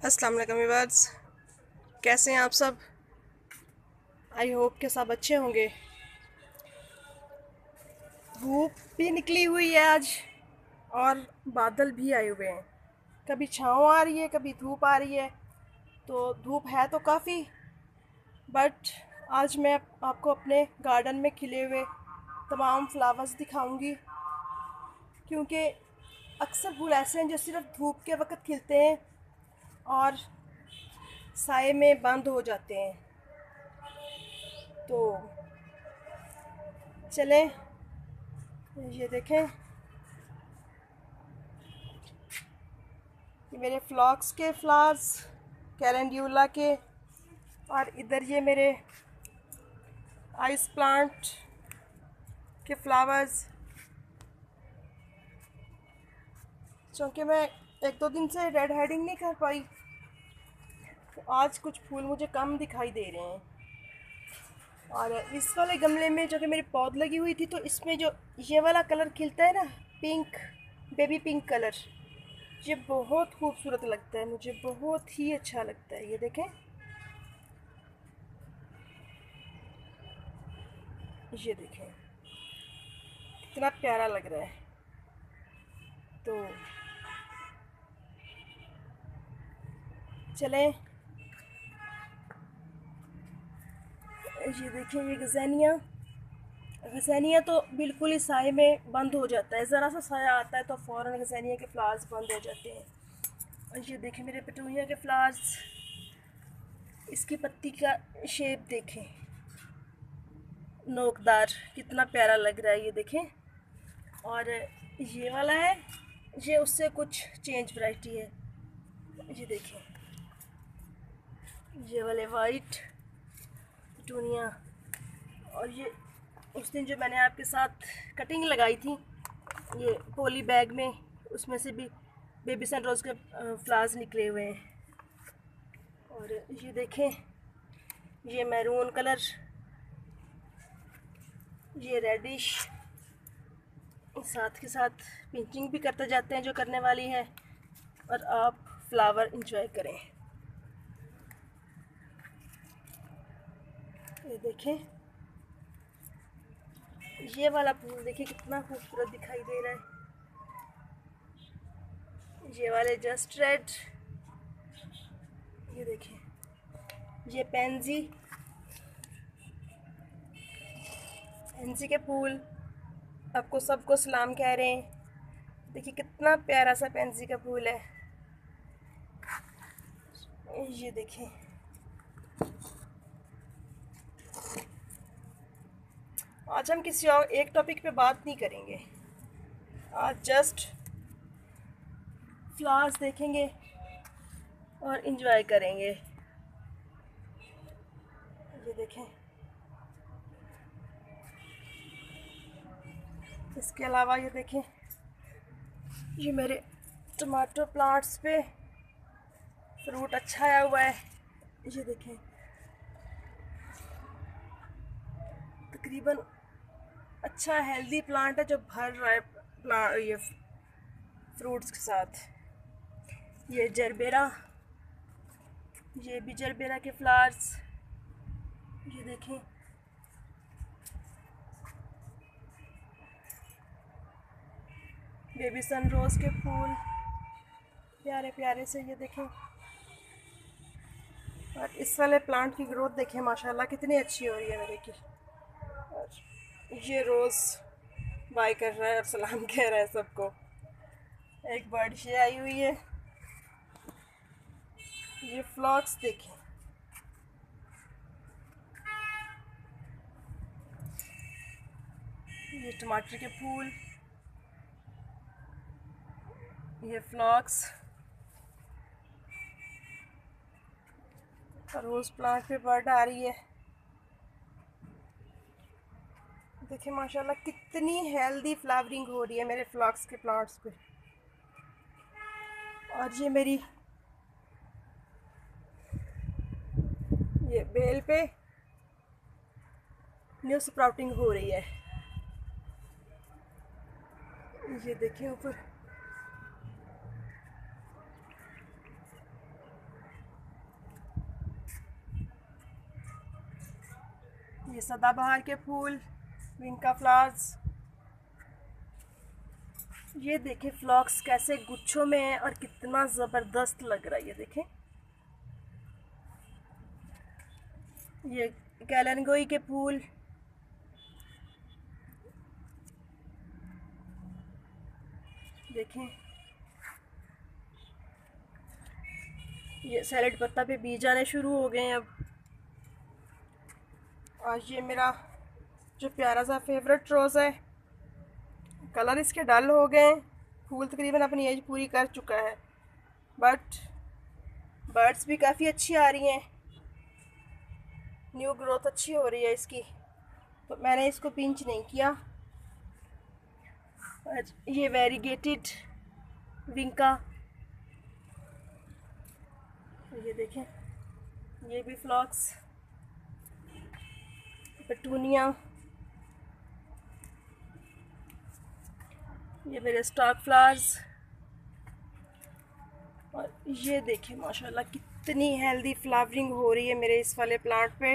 अस्सलाम वालेकुम व्यूअर्स, कैसे हैं आप सब। आई होप के सब अच्छे होंगे। धूप भी निकली हुई है आज और बादल भी आए हुए हैं। कभी छाँव आ रही है, कभी धूप आ रही है। तो धूप है तो काफ़ी, बट आज मैं आपको अपने गार्डन में खिले हुए तमाम फ्लावर्स दिखाऊंगी, क्योंकि अक्सर फूल ऐसे हैं जो सिर्फ धूप के वक्त खिलते हैं और साए में बंद हो जाते हैं। तो चलें, ये देखें, ये मेरे फ्लॉक्स के फ्लावर्स, कैलेंड्यूला के, और इधर ये मेरे आइस प्लांट के फ्लावर्स। क्योंकि मैं एक दो दिन से रेड हेडिंग नहीं कर पाई, तो आज कुछ फूल मुझे कम दिखाई दे रहे हैं। और इस वाले गमले में जो कि मेरी पौध लगी हुई थी, तो इसमें जो ये वाला कलर खिलता है ना, पिंक, बेबी पिंक कलर, ये बहुत खूबसूरत लगता है, मुझे बहुत ही अच्छा लगता है। ये देखें, ये देखें कितना प्यारा लग रहा है। तो चलें, ये देखिए, ये गज़ेनिया, गज़ेनिया तो बिल्कुल ही साए में बंद हो जाता है। ज़रा सा साया आता है तो फ़ौरन गज़ेनिया के फ्लावर्स बंद हो जाते हैं। और ये देखें मेरे पेटूनिया के फ्लावर्स, इसकी पत्ती का शेप देखें, नोकदार, कितना प्यारा लग रहा है। ये देखें, और ये वाला है, ये उससे कुछ चेंज वैरायटी है। ये देखें, ये वाले वाइट पेटूनिया, और ये उस दिन जो मैंने आपके साथ कटिंग लगाई थी, ये पोली बैग में, उसमें से भी बेबी सनरोज़ के फ्लावर्स निकले हुए हैं। और ये देखें, ये मैरून कलर, ये रेडिश, साथ के साथ पिंचिंग भी करते जाते हैं जो करने वाली है, और आप फ्लावर इंजॉय करें। ये देखें, ये वाला फूल देखिए कितना खूबसूरत दिखाई दे रहा है। ये वाले जस्ट रेड, ये देखें, ये पेंजी, पेंजी के फूल आपको सबको सलाम कह रहे हैं। देखिए कितना प्यारा सा पेंजी का फूल है। ये देखें, आज हम किसी और एक टॉपिक पे बात नहीं करेंगे, आज जस्ट फ्लावर्स देखेंगे और इंजॉय करेंगे। ये देखें, इसके अलावा ये देखें, ये मेरे टमाटो प्लांट्स पे फ्रूट अच्छा आया हुआ है। ये देखें, तकरीबन अच्छा हेल्दी प्लांट है जो भर रहा है प्लांट ये फ्रूट्स के साथ। ये जरबेरा, ये भी जरबेरा के फ्लावर्स, ये देखें, बेबी सन रोज़ के फूल प्यारे प्यारे से, ये देखें। और इस वाले प्लांट की ग्रोथ देखें, माशाल्लाह कितनी अच्छी हो रही है मेरे की। और ये रोज़ बाय कर रहा है और सलाम कह रहा है सबको। एक बर्ड ये आई हुई है। ये फ्लॉक्स देखें, ये टमाटर के फूल, ये फ्लॉक्स, रोज़ प्लांट पे बर्ड आ रही है। देखिए माशाल्लाह कितनी हेल्दी फ्लावरिंग हो रही है मेरे फ्लॉक्स के प्लांट्स पे। और ये मेरी ये बेल पे न्यू स्प्राउटिंग हो रही है। ये देखिए ऊपर, ये सदाबहार के फूल, विंका फ्लावर्स। ये देखें फ्लॉक्स कैसे गुच्छों में है और कितना ज़बरदस्त लग रहा है। ये देखें, ये कैलनगोई के फूल, देखें। ये सैलेड पत्ता पे बीज आने शुरू हो गए हैं अब। और ये मेरा जो प्यारा सा फेवरेट रोज़ है, कलर इसके डल हो गए, फूल तकरीबन अपनी एज पूरी कर चुका है, बट बर्ड्स भी काफ़ी अच्छी आ रही हैं, न्यू ग्रोथ अच्छी हो रही है इसकी, तो मैंने इसको पिंच नहीं किया। और ये वेरीगेटेड विंका, ये देखें, ये भी फ्लॉक्स, पेटूनिया, ये मेरे स्टॉक फ्लावर्स। और ये देखें माशाल्लाह कितनी हेल्दी फ्लावरिंग हो रही है मेरे इस वाले प्लांट पे।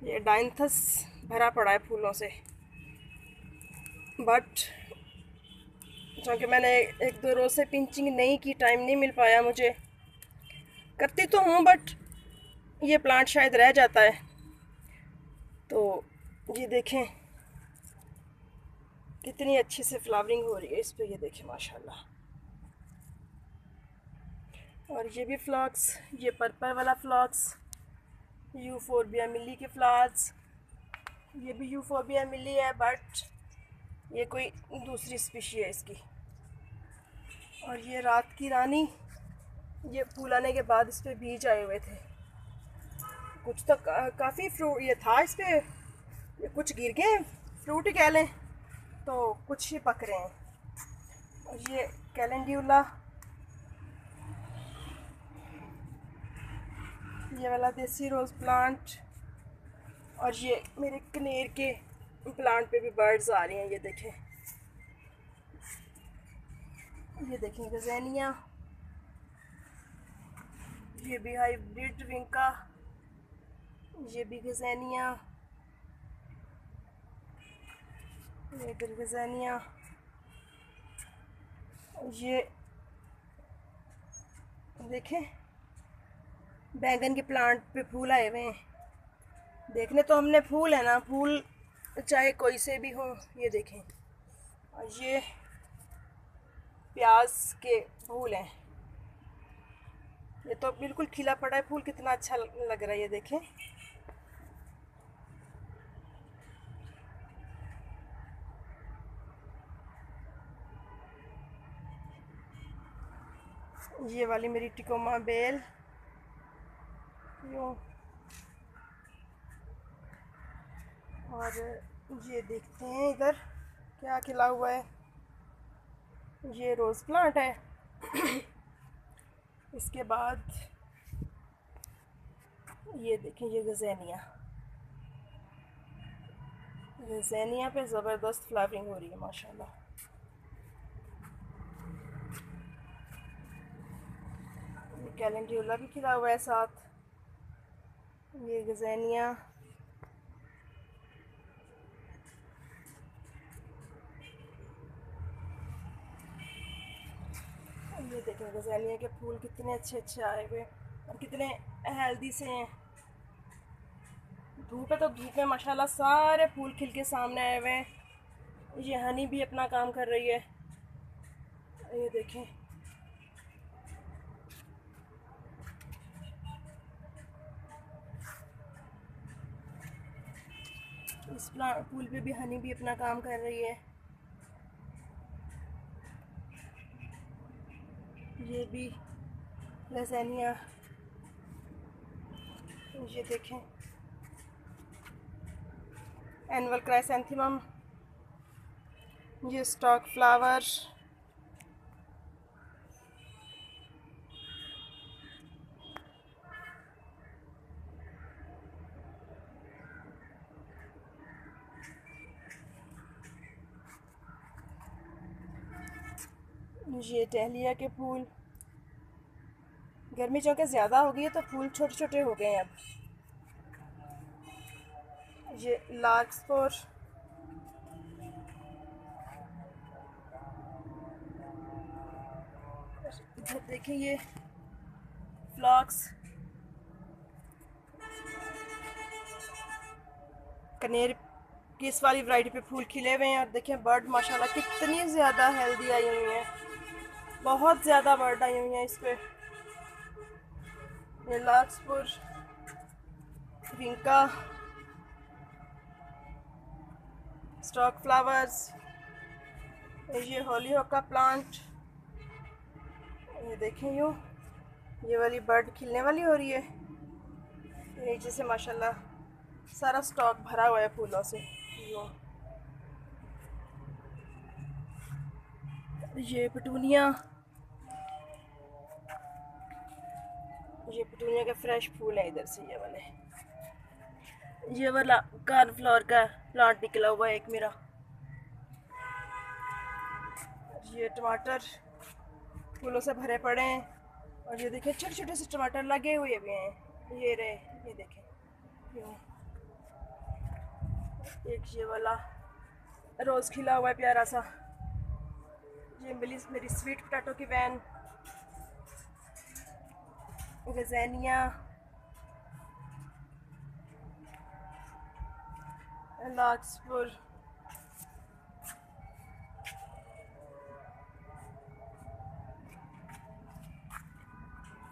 ये डाइंथस भरा पड़ा है फूलों से, बट क्योंकि मैंने एक दो रोज़ से पिंचिंग नहीं की, टाइम नहीं मिल पाया मुझे। करती तो हूँ बट ये प्लांट शायद रह जाता है। तो ये देखें कितनी अच्छी से फ्लावरिंग हो रही है इस पे, ये देखें माशाल्लाह। और ये भी फ्लॉक्स, ये पर्पल वाला फ्लॉक्स, यूफोरबिया मिली के फ्लावर्स। ये भी यूफोरबिया मिली है बट ये कोई दूसरी स्पीशी है इसकी। और ये रात की रानी, ये फूल आने के बाद इस पर बीज आए हुए थे, कुछ तो काफ़ी फ्रूट ये था इस पर, ये कुछ गिर गए, फ्रूट ही कह लें, तो कुछ ही पक रहे हैं। और ये कैलेंड्यूला, ये वाला देसी रोज़ प्लांट। और ये मेरे कनेर के प्लांट पे भी बर्ड्स आ रही हैं, ये देखें, ये देखें गज़ेनिया, ये भी हाइब्रिड विंका, ये भी गज़ेनिया, ये भी गज़ेनिया। ये देखें बैंगन के प्लांट पे फूल आए हुए हैं, देखने तो हमने फूल है ना, फूल चाहे कोई से भी हो, ये देखें। और ये प्याज के फूल हैं, ये तो बिल्कुल खिला पड़ा है फूल, कितना अच्छा लग रहा है, ये देखें। ये वाली मेरी टिकोमा बेल, यूँ। और ये देखते हैं इधर क्या खिला हुआ है, ये रोज़ प्लांट है। इसके बाद ये देखें, ये गज़ेनिया, गज़ेनिया पे ज़बरदस्त फ्लावरिंग हो रही है माशाल्लाह। ये कैलेंड्यूला भी खिला हुआ है साथ, ये गज़ेनिया, ये देखें गज़ेनिया के फूल कितने अच्छे अच्छे आए हुए और कितने हेल्दी से हैं। धूप है तो धूप में माशाल्लाह सारे फूल खिल के सामने आए हुए हैं। ये हनी भी अपना काम कर रही है, ये देखें। इस फूल पे भी हनी भी अपना काम कर रही है। ये भी लैज़ेनिया, ये देखें एनुअल क्राइसैंथेमम, ये स्टॉक फ्लावर, ये टहलिया के फूल। गर्मी चूँकि ज़्यादा हो गई है तो फूल छोटे छोटे हो गए हैं अब। ये लार्क्सपोर, इधर देखें ये फ्लॉक्स, कनेर की इस वाली वैरायटी पे फूल खिले हुए हैं। और देखें बर्ड माशाल्लाह कितनी ज़्यादा हेल्दी आई हुई हैं, बहुत ज़्यादा बर्ड आई हुई हैं इस पे। ये लार्क्सपुर, विंका, स्टॉक फ्लावर्स, ये होलीहोका प्लांट। ये देखें ये वाली बर्ड खिलने वाली हो रही है। नीचे से माशाल्लाह सारा स्टॉक भरा हुआ है फूलों से। ये पेटूनिया, ये पेटूनिया के फ्रेश फूल हैं इधर से। ये वाला कॉर्नफ्लावर का प्लांट निकला हुआ है एक मेरा। ये टमाटर फूलों से भरे पड़े हैं। और ये देखें छोटे छोटे से टमाटर लगे हुए भी हैं। ये रहे, ये देखें एक ये वाला रोज़ खिला हुआ है प्यारा सा। ये मिली मेरी स्वीट पोटैटो की वैन, गज़ेनिया, लार्क्सपुर,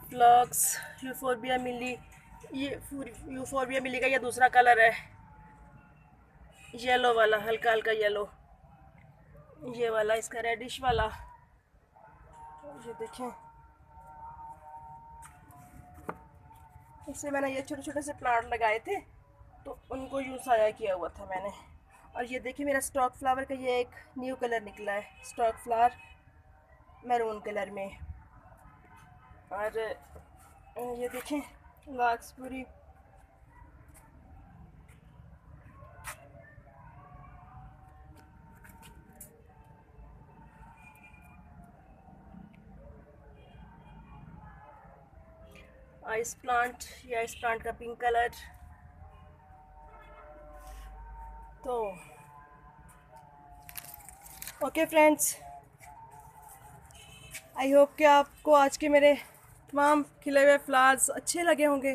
फ्लॉक्स, यूफोर्बिया मिली। ये यूफोर्बिया मिली का ये दूसरा कलर है, येलो वाला, हल्का हल्का येलो। ये वाला इसका रेडिश वाला। ये देखें, इससे मैंने ये छोटे छोटे से प्लांट लगाए थे तो उनको यूँ साया किया हुआ था मैंने। और ये देखिए मेरा स्टॉक फ्लावर का ये एक न्यू कलर निकला है, स्टॉक फ्लावर मैरून कलर में। और ये देखें लार्क्सबुरी, आइस प्लांट, ये आइस प्लांट का पिंक कलर। तो ओके फ्रेंड्स, आई होप कि आपको आज के मेरे तमाम खिले हुए फ्लावर्स अच्छे लगे होंगे।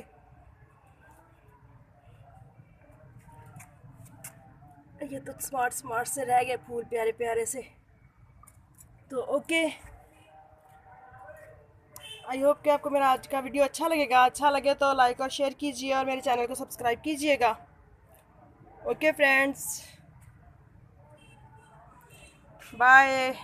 ये तो स्मार्ट स्मार्ट से रह गए फूल प्यारे प्यारे से। तो ओके, आई होप कि आपको मेरा आज का वीडियो अच्छा लगेगा। अच्छा लगे तो लाइक और शेयर कीजिए और मेरे चैनल को सब्सक्राइब कीजिएगा। Okay friends, bye.